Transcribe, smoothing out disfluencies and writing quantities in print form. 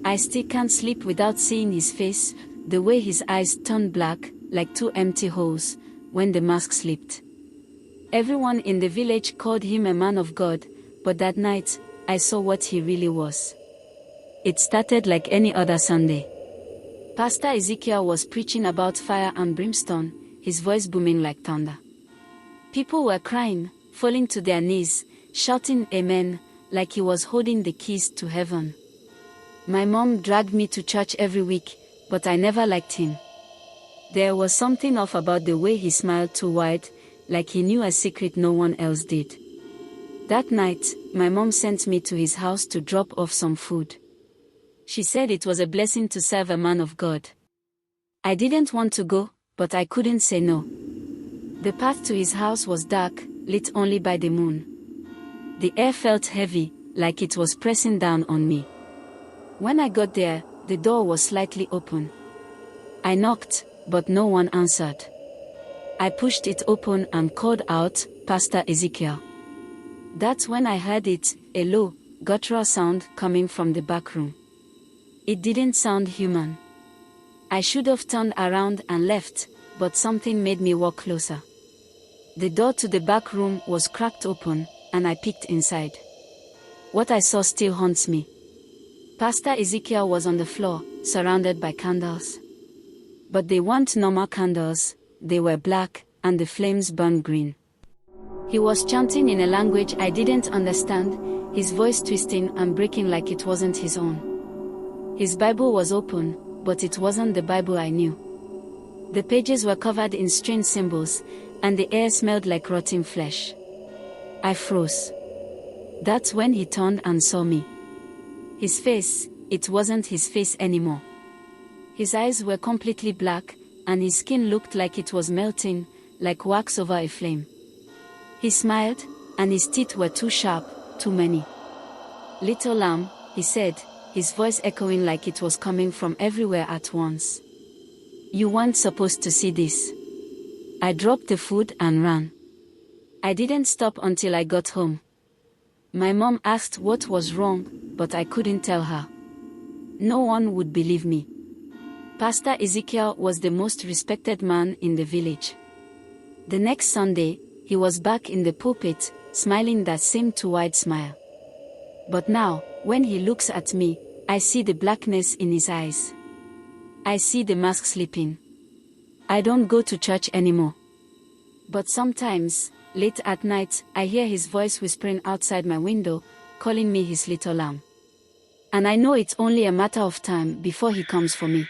I still can't sleep without seeing his face, the way his eyes turned black, like two empty holes, when the mask slipped. Everyone in the village called him a man of God, but that night, I saw what he really was. It started like any other Sunday. Pastor Ezekiel was preaching about fire and brimstone, his voice booming like thunder. People were crying, falling to their knees, shouting amen, like he was holding the keys to heaven. My mom dragged me to church every week, but I never liked him. There was something off about the way he smiled too wide, like he knew a secret no one else did. That night, my mom sent me to his house to drop off some food. She said it was a blessing to serve a man of God. I didn't want to go, but I couldn't say no. The path to his house was dark, lit only by the moon. The air felt heavy, like it was pressing down on me. When I got there, the door was slightly open. I knocked, but no one answered. I pushed it open and called out, "Pastor Ezekiel." That's when I heard it, a low, guttural sound coming from the back room. It didn't sound human. I should have turned around and left, but something made me walk closer. The door to the back room was cracked open, and I peeked inside. What I saw still haunts me. Pastor Ezekiel was on the floor, surrounded by candles. But they weren't normal candles, they were black, and the flames burned green. He was chanting in a language I didn't understand, his voice twisting and breaking like it wasn't his own. His Bible was open, but it wasn't the Bible I knew. The pages were covered in strange symbols, and the air smelled like rotting flesh. I froze. That's when he turned and saw me. His face, it wasn't his face anymore. His eyes were completely black, and his skin looked like it was melting, like wax over a flame. He smiled, and his teeth were too sharp, too many. "Little lamb," he said, his voice echoing like it was coming from everywhere at once. "You weren't supposed to see this." I dropped the food and ran. I didn't stop until I got home. My mom asked what was wrong, but I couldn't tell her. No one would believe me. Pastor Ezekiel was the most respected man in the village. The next Sunday, he was back in the pulpit, smiling that same too wide smile. But now, when he looks at me, I see the blackness in his eyes. I see the mask slipping. I don't go to church anymore. But sometimes, late at night, I hear his voice whispering outside my window, calling me his little lamb. And I know it's only a matter of time before he comes for me.